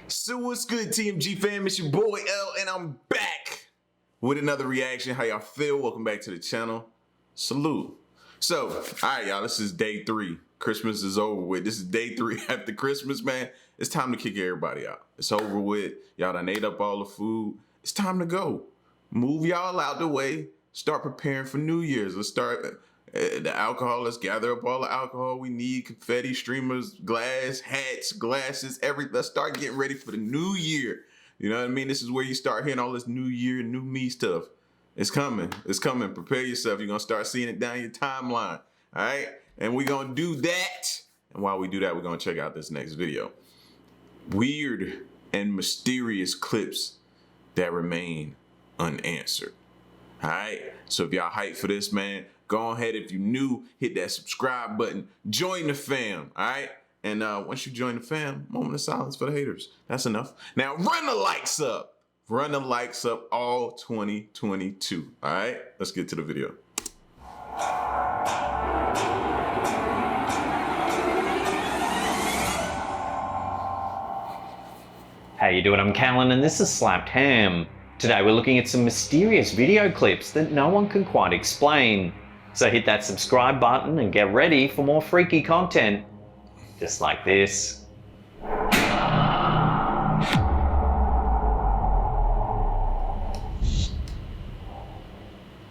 So what's good, TMG fam? It's your boy L, and I'm back with another reaction. How y'all feel? Welcome back to the channel. Salute. So, all right, y'all, this is day 3. Christmas is over with. This is day 3 after Christmas, man. It's time to kick everybody out. It's over with. Y'all done ate up all the food. It's time to go. Move y'all out the way. Start preparing for New Year's. Let's start the alcohol. Let's gather up all the alcohol we need. Confetti, streamers, glass, hats, glasses, everything. Let's start getting ready for the new year. You know what I mean? This is where you start hearing all this new year, new me stuff. It's coming. It's coming. Prepare yourself. You're going to start seeing it down your timeline. All right? And we're going to do that. And while we do that, we're going to check out this next video. Weird and mysterious clips that remain unanswered. All right? So if y'all hyped for this, man, go ahead. If you're new, hit that subscribe button. Join the fam. All right? And once you join the fam, moment of silence for the haters. That's enough. Now run the likes up. Run the likes up all 2022. All right? Let's get to the video. How you doing? I'm Callan and this is Slapped Ham. Today we're looking at some mysterious video clips that no one can quite explain. So hit that subscribe button and get ready for more freaky content. Just like this.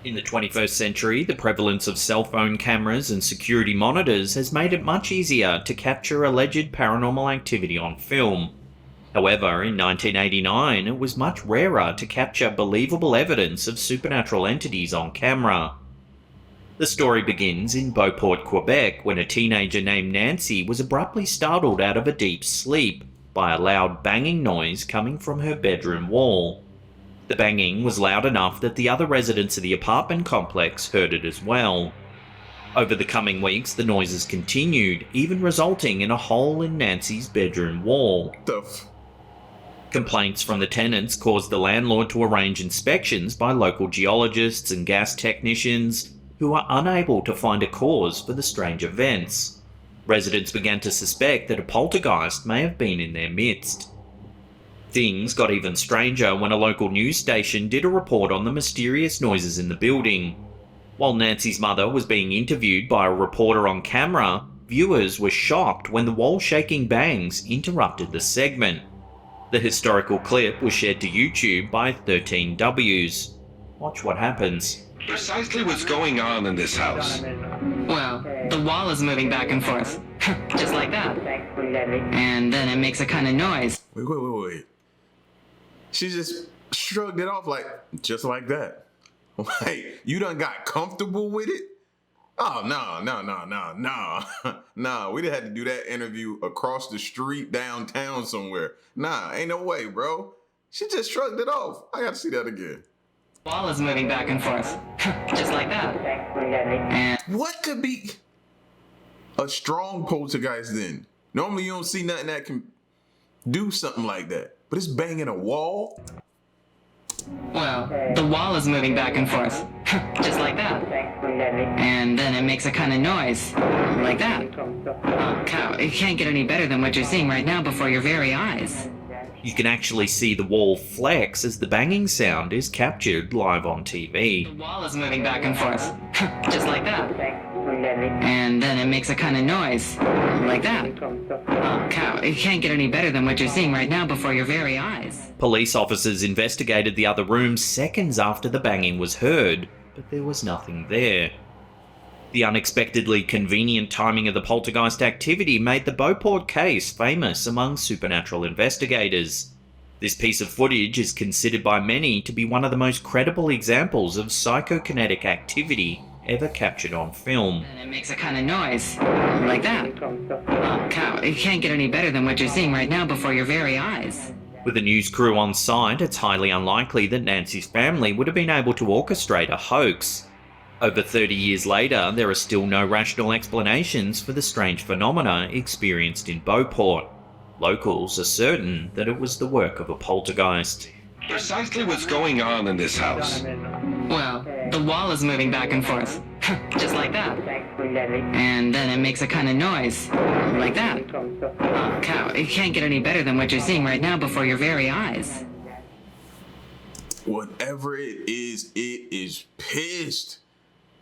In the 21st century, the prevalence of cell phone cameras and security monitors has made it much easier to capture alleged paranormal activity on film. However, in 1989, it was much rarer to capture believable evidence of supernatural entities on camera. The story begins in Beauport, Quebec, when a teenager named Nancy was abruptly startled out of a deep sleep by a loud banging noise coming from her bedroom wall. The banging was loud enough that the other residents of the apartment complex heard it as well. Over the coming weeks, the noises continued, even resulting in a hole in Nancy's bedroom wall. Complaints from the tenants caused the landlord to arrange inspections by local geologists and gas technicians, who were unable to find a cause for the strange events. Residents began to suspect that a poltergeist may have been in their midst. Things got even stranger when a local news station did a report on the mysterious noises in the building. While Nancy's mother was being interviewed by a reporter on camera, viewers were shocked when the wall-shaking bangs interrupted the segment. The historical clip was shared to YouTube by 13Ws. Watch what happens. Precisely what's going on in this house. Well, the wall is moving back and forth. Just like that. And then it makes a kind of noise. Wait. She just shrugged it off like, just like that. Like, you done got comfortable with it? Oh, no. Nah, we'd have had to do that interview across the street downtown somewhere. Nah, ain't no way, bro. She just shrugged it off. I gotta see that again. The wall is moving back and forth. Just like that. And What could be a strong poltergeist then? Normally you don't see nothing that can do something like that. But it's banging a wall? well, the wall is moving back and forth. Just like that. And then it makes a kind of noise. Like that. Oh, cow, it can't get any better than what you're seeing right now before your very eyes. You can actually see the wall flex as the banging sound is captured live on TV. The wall is moving back and forth. Just like that. And then it makes a kind of noise. Like that. Oh, cow, it can't get any better than what you're seeing right now before your very eyes. Police officers investigated the other room seconds after the banging was heard, but there was nothing there. The unexpectedly convenient timing of the poltergeist activity made the Beauport case famous among supernatural investigators. This piece of footage is considered by many to be one of the most credible examples of psychokinetic activity ever captured on film. And it makes a kind of noise. Like that. Oh, cow, it can't get any better than what you're seeing right now before your very eyes. With a news crew on site, it's highly unlikely that Nancy's family would have been able to orchestrate a hoax. Over 30 years later, there are still no rational explanations for the strange phenomena experienced in Beauport. Locals are certain that it was the work of a poltergeist. Precisely what's going on in this house. Well, the wall is moving back and forth. Just like that. And then it makes a kind of noise. Like that. Oh, cow, it can't get any better than what you're seeing right now before your very eyes. Whatever it is pissed.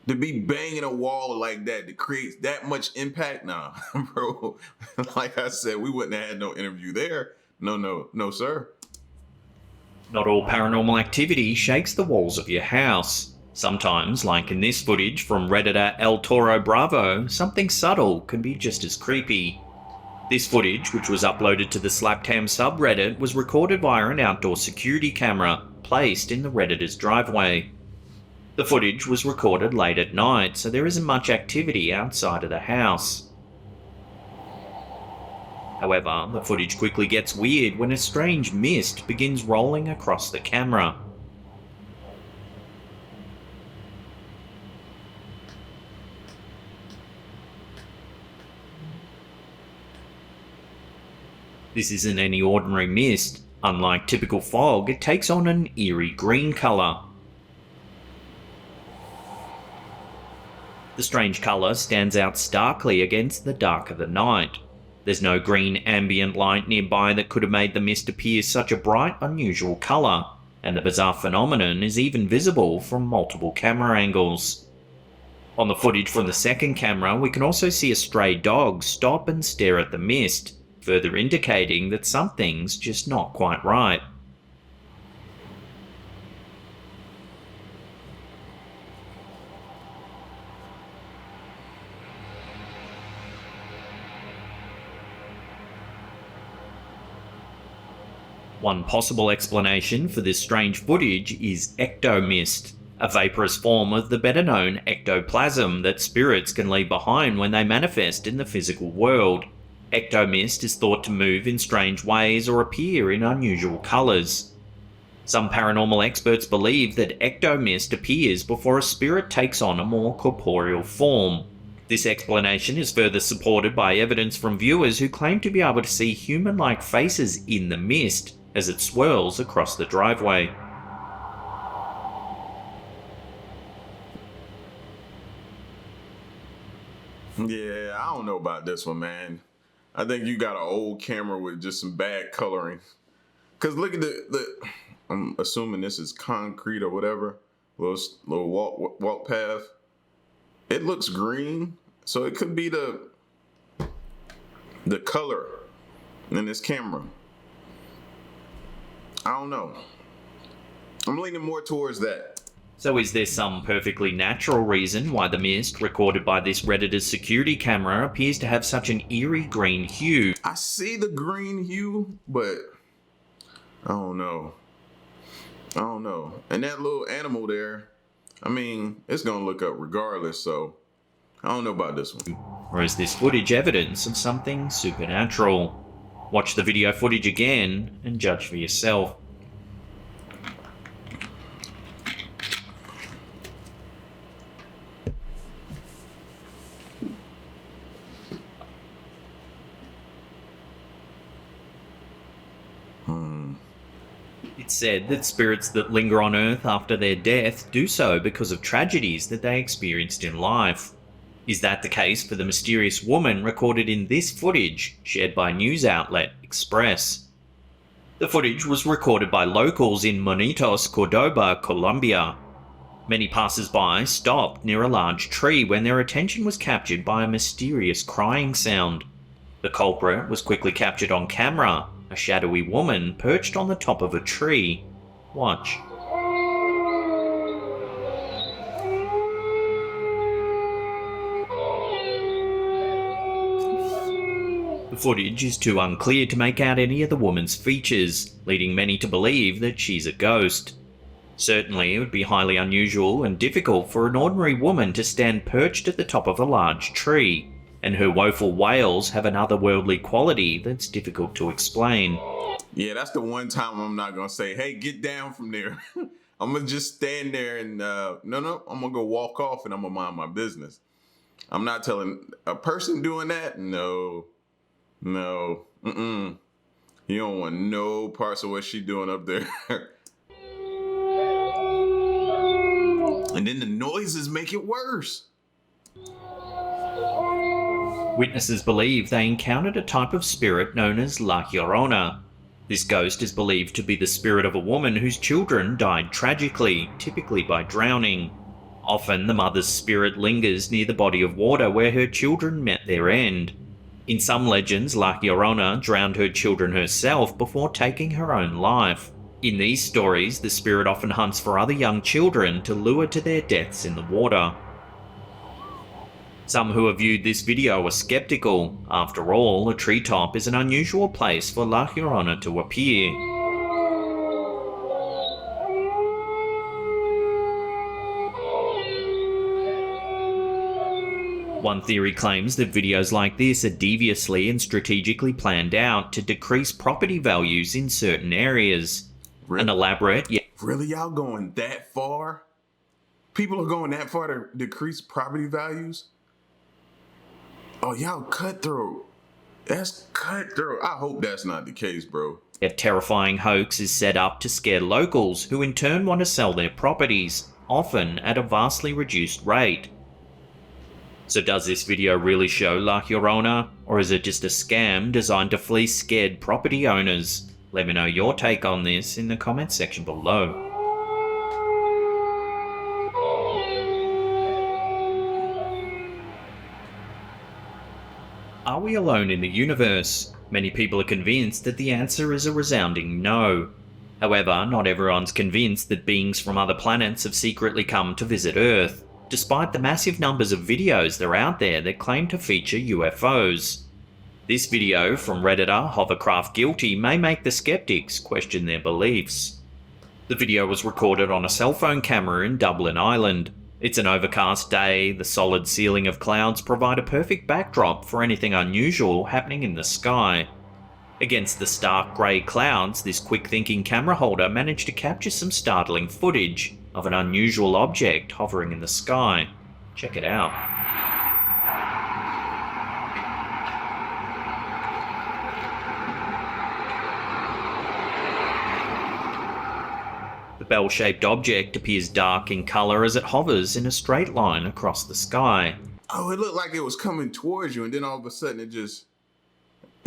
To be banging a wall like that to create that much impact, nah, bro. Like I said, we wouldn't have had no interview there. No, sir. Not all paranormal activity shakes the walls of your house. Sometimes, like in this footage from Redditor El Toro Bravo, something subtle can be just as creepy. This footage, which was uploaded to the Slapcam subreddit, was recorded via an outdoor security camera placed in the Redditor's driveway. The footage was recorded late at night, so there isn't much activity outside of the house. However, the footage quickly gets weird when a strange mist begins rolling across the camera. This isn't any ordinary mist. Unlike typical fog, it takes on an eerie green colour. The strange colour stands out starkly against the dark of the night. There's no green ambient light nearby that could have made the mist appear such a bright, unusual colour, and the bizarre phenomenon is even visible from multiple camera angles. On the footage from the second camera, we can also see a stray dog stop and stare at the mist, further indicating that something's just not quite right. One possible explanation for this strange footage is ectomist, a vaporous form of the better-known ectoplasm that spirits can leave behind when they manifest in the physical world. Ectomist is thought to move in strange ways or appear in unusual colours. Some paranormal experts believe that ectomist appears before a spirit takes on a more corporeal form. This explanation is further supported by evidence from viewers who claim to be able to see human-like faces in the mist as it swirls across the driveway. Yeah, I don't know about this one, man. I think you got an old camera with just some bad coloring. Cause look at I'm assuming this is concrete or whatever, little walk path. It looks green, so it could be the color in this camera. I don't know. I'm leaning more towards that. So is there some perfectly natural reason why the mist recorded by this Redditor's security camera appears to have such an eerie green hue? I see the green hue, but I don't know. And that little animal there, I mean, it's gonna look up regardless, so I don't know about this one. Or is this footage evidence of something supernatural? Watch the video footage again and judge for yourself. It's said that spirits that linger on Earth after their death do so because of tragedies that they experienced in life. Is that the case for the mysterious woman recorded in this footage, shared by news outlet Express? The footage was recorded by locals in Monitos, Cordoba, Colombia. Many passers-by stopped near a large tree when their attention was captured by a mysterious crying sound. The culprit was quickly captured on camera, a shadowy woman perched on the top of a tree. Watch. The footage is too unclear to make out any of the woman's features, leading many to believe that she's a ghost. Certainly, it would be highly unusual and difficult for an ordinary woman to stand perched at the top of a large tree, and her woeful wails have an otherworldly quality that's difficult to explain. Yeah, that's the one time I'm not gonna say, hey, get down from there. I'm gonna just stand there and, no, I'm gonna go walk off and I'm gonna mind my business. I'm not telling a person doing that, no, you don't want no parts of what she doing up there. And then the noises make it worse. Witnesses believe they encountered a type of spirit known as La Llorona. This ghost is believed to be the spirit of a woman whose children died tragically, typically by drowning. Often, the mother's spirit lingers near the body of water where her children met their end. In some legends, La Llorona drowned her children herself before taking her own life. In these stories, the spirit often hunts for other young children to lure to their deaths in the water. Some who have viewed this video are skeptical. After all, a treetop is an unusual place for La Llorona to appear. One theory claims that videos like this are deviously and strategically planned out to decrease property values in certain areas. Really? An elaborate yet... Really, y'all going that far? People are going that far to decrease property values? Oh, y'all cutthroat. That's cutthroat. I hope that's not the case, bro. A terrifying hoax is set up to scare locals who in turn want to sell their properties, often at a vastly reduced rate. So does this video really show La Llorona, or is it just a scam designed to fleece scared property owners? Let me know your take on this in the comments section below. Are we alone in the universe? Many people are convinced that the answer is a resounding no. However, not everyone's convinced that beings from other planets have secretly come to visit Earth, despite the massive numbers of videos that are out there that claim to feature UFOs. This video from Redditor Hovercraft Guilty may make the skeptics question their beliefs. The video was recorded on a cell phone camera in Dublin, Ireland. It's an overcast day, the solid ceiling of clouds provide a perfect backdrop for anything unusual happening in the sky. Against the stark grey clouds, this quick-thinking camera holder managed to capture some startling footage of an unusual object hovering in the sky. Check it out. The bell-shaped object appears dark in colour as it hovers in a straight line across the sky. Oh, it looked like it was coming towards you, and then all of a sudden it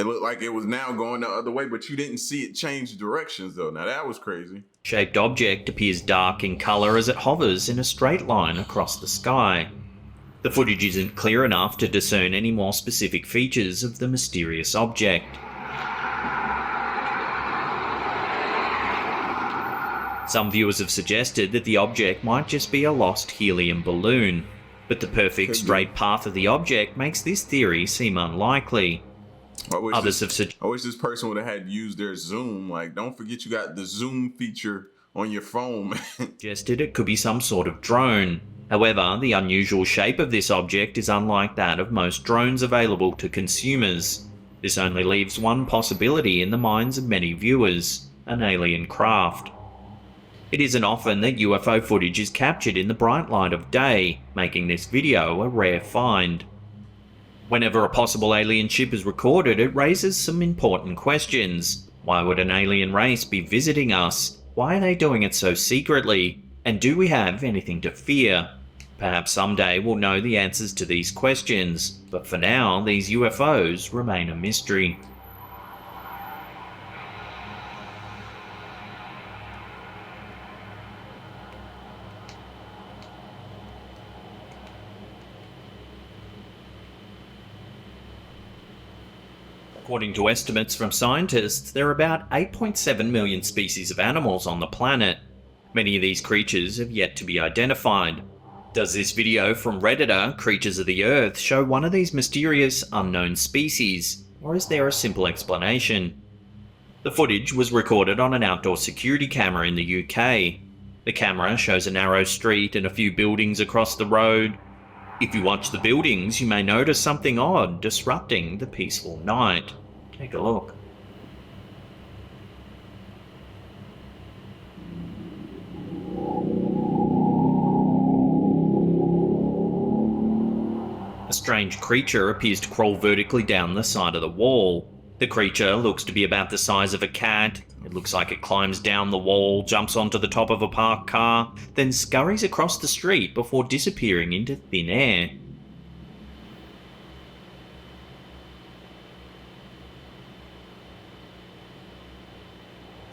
looked like it was now going the other way, but you didn't see it change directions though. Now that was crazy. Shaped object appears dark in colour as it hovers in a straight line across the sky. The footage isn't clear enough to discern any more specific features of the mysterious object. Some viewers have suggested that the object might just be a lost helium balloon, but the perfect straight path of the object makes this theory seem unlikely. I wish this person would have had used their zoom. Like, don't forget you got the zoom feature on your phone. Suggested it could be some sort of drone. However, the unusual shape of this object is unlike that of most drones available to consumers. This only leaves one possibility in the minds of many viewers: an alien craft. It isn't often that UFO footage is captured in the bright light of day, making this video a rare find. Whenever a possible alien ship is recorded, it raises some important questions. Why would an alien race be visiting us? Why are they doing it so secretly? And do we have anything to fear? Perhaps someday we'll know the answers to these questions, but for now, these UFOs remain a mystery. According to estimates from scientists, there are about 8.7 million species of animals on the planet. Many of these creatures have yet to be identified. Does this video from Redditor, Creatures of the Earth, show one of these mysterious unknown species, or is there a simple explanation? The footage was recorded on an outdoor security camera in the UK. The camera shows a narrow street and a few buildings across the road. If you watch the buildings, you may notice something odd disrupting the peaceful night. Take a look. A strange creature appears to crawl vertically down the side of the wall. The creature looks to be about the size of a cat. It looks like it climbs down the wall, jumps onto the top of a parked car, then scurries across the street before disappearing into thin air.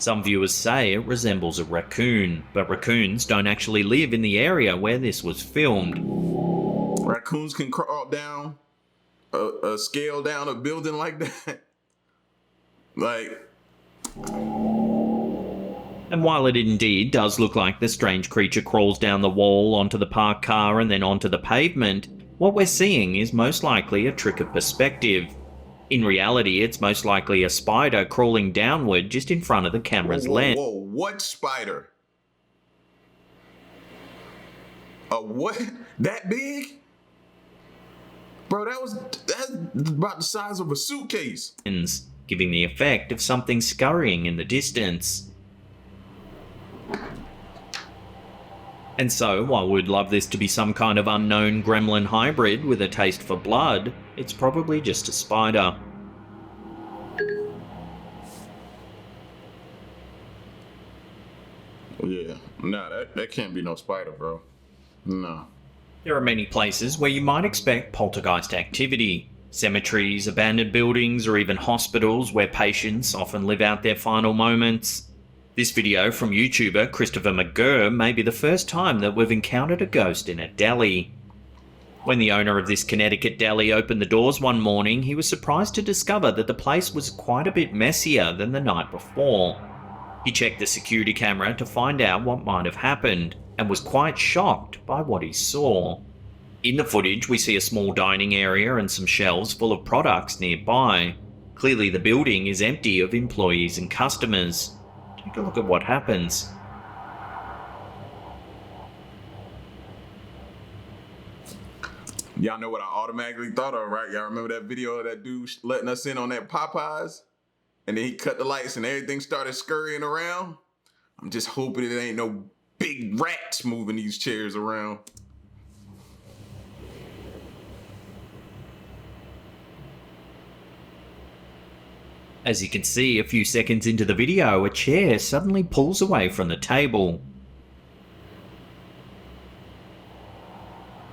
Some viewers say it resembles a raccoon, but raccoons don't actually live in the area where this was filmed. Raccoons can crawl down a scale down a building like that. Like. And while it indeed does look like the strange creature crawls down the wall onto the parked car and then onto the pavement, what we're seeing is most likely a trick of perspective. In reality, it's most likely a spider crawling downward just in front of the camera's lens. Whoa, what spider? A what? That big? Bro, that's about the size of a suitcase. Giving the effect of something scurrying in the distance. And so, while we'd love this to be some kind of unknown gremlin hybrid with a taste for blood, it's probably just a spider. Yeah, nah, that can't be no spider, bro. No. There are many places where you might expect poltergeist activity. Cemeteries, abandoned buildings, or even hospitals where patients often live out their final moments. This video from YouTuber Christopher McGurr may be the first time that we've encountered a ghost in a deli. When the owner of this Connecticut deli opened the doors one morning, he was surprised to discover that the place was quite a bit messier than the night before. He checked the security camera to find out what might have happened, and was quite shocked by what he saw. In the footage, we see a small dining area and some shelves full of products nearby. Clearly the building is empty of employees and customers. Take a look at what happens. Y'all know what I automatically thought of, right? Y'all remember that video of that dude letting us in on that Popeyes? And then he cut the lights and everything started scurrying around? I'm just hoping it ain't no big rats moving these chairs around. As you can see, a few seconds into the video, a chair suddenly pulls away from the table.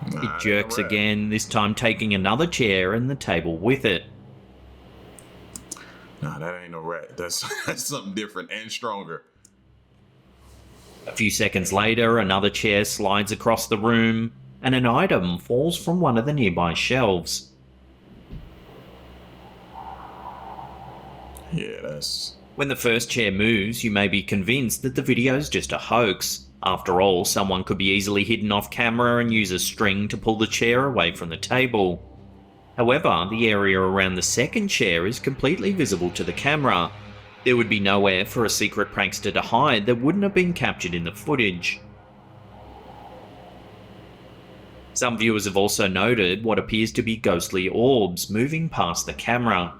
It jerks again, this time taking another chair and the table with it. Nah, that ain't no rat. That's something different and stronger. A few seconds later, another chair slides across the room, and an item falls from one of the nearby shelves. Yeah, that's... When the first chair moves, you may be convinced that the video's just a hoax. After all, someone could be easily hidden off camera and use a string to pull the chair away from the table. However, the area around the second chair is completely visible to the camera. There would be nowhere for a secret prankster to hide that wouldn't have been captured in the footage. Some viewers have also noted what appears to be ghostly orbs moving past the camera.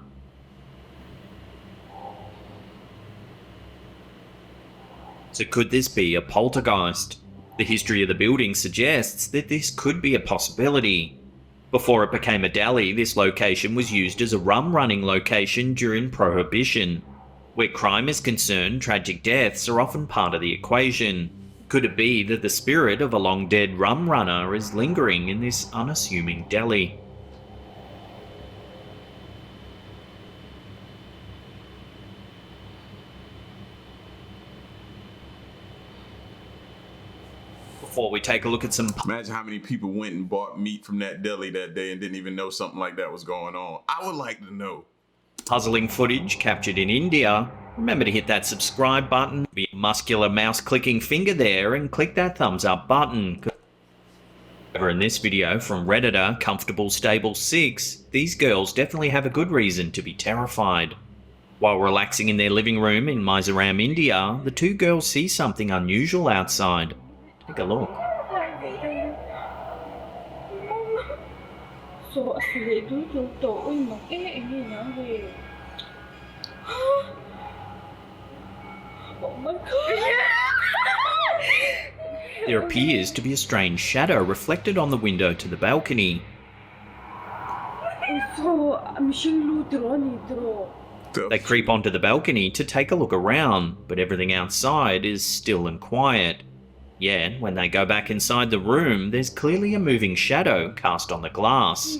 So could this be a poltergeist? The history of the building suggests that this could be a possibility. Before it became a deli, this location was used as a rum-running location during Prohibition. Where crime is concerned, tragic deaths are often part of the equation. Could it be that the spirit of a long-dead rum runner is lingering in this unassuming deli? Before we take a look at some... Imagine how many people went and bought meat from that deli that day and didn't even know something like that was going on. I would like to know. Puzzling footage captured in India. Remember to hit that subscribe button, be a muscular mouse clicking finger there, and click that thumbs up button. Over in this video from Redditor Comfortable Stable 6, these girls definitely have a good reason to be terrified. While relaxing in their living room in Mizoram, India, the two girls see something unusual outside. Take a look. Oh my god! There appears to be a strange shadow reflected on the window to the balcony. They creep onto the balcony to take a look around, but everything outside is still and quiet. Yet, when they go back inside the room, there's clearly a moving shadow cast on the glass.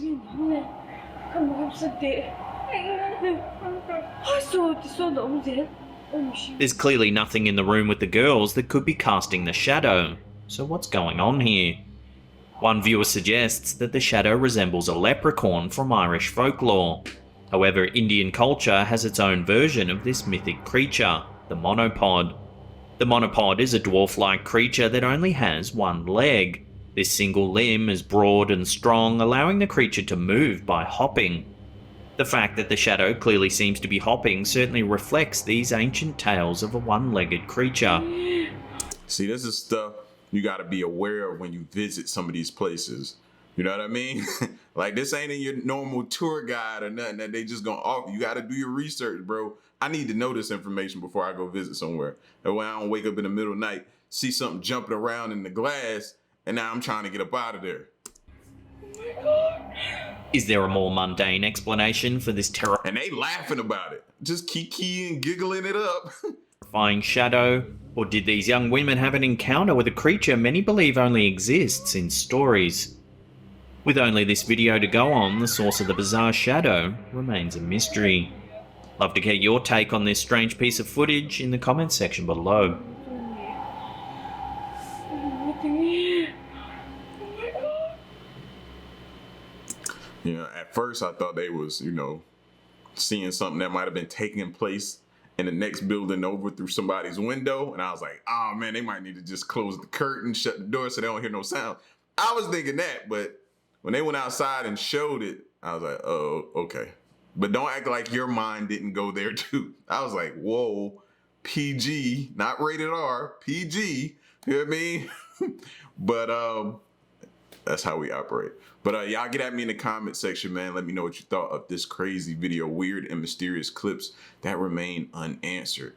Oh, shoot. There's clearly nothing in the room with the girls that could be casting the shadow. So what's going on here? One viewer suggests that the shadow resembles a leprechaun from Irish folklore. However, Indian culture has its own version of this mythic creature, the monopod. The monopod is a dwarf-like creature that only has one leg. This single limb is broad and strong, allowing the creature to move by hopping. The fact that the shadow clearly seems to be hopping certainly reflects these ancient tales of a one-legged creature. See, this is stuff you got to be aware of when you visit some of these places. You know what I mean? Like, this ain't in your normal tour guide or nothing that they just gonna offer. You got to do your research, bro. I need to know this information before I go visit somewhere. That way I don't wake up in the middle of the night, see something jumping around in the glass, and now I'm trying to get up out of there. Is there a more mundane explanation for this And they laughing about it. Just kikiing, giggling it up. terrifying shadow? Or did these young women have an encounter with a creature many believe only exists in stories? With only this video to go on, the source of the bizarre shadow remains a mystery. Love to get your take on this strange piece of footage in the comments section below. You know, at first I thought they was, seeing something that might have been taking place in the next building over through somebody's window. And I was like, oh man, they might need to just close the curtain, shut the door so they don't hear no sound. I was thinking that, but when they went outside and showed it, I was like, oh, okay. But don't act like your mind didn't go there too. I was like, whoa, PG, not rated R, PG, you know what I mean? But that's how we operate. But y'all get at me in the comment section, man. Let me know what you thought of this crazy video, weird and mysterious clips that remain unanswered.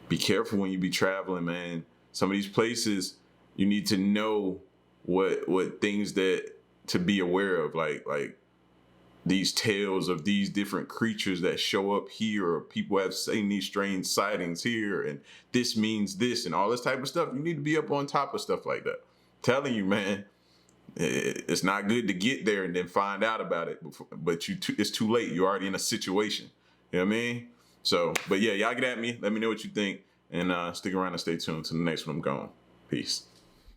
Be careful when you be traveling, man. Some of these places, you need to know what things that to be aware of, like these tales of these different creatures that show up here, or people have seen these strange sightings here, and this means this, and all this type of stuff. You need to be up on top of stuff like that. Telling you, man. It's not good to get there and then find out about it, but it's too late. You're already in a situation. You know what I mean? So, but yeah, y'all get at me. Let me know what you think, and stick around and stay tuned to the next one I'm going. Peace.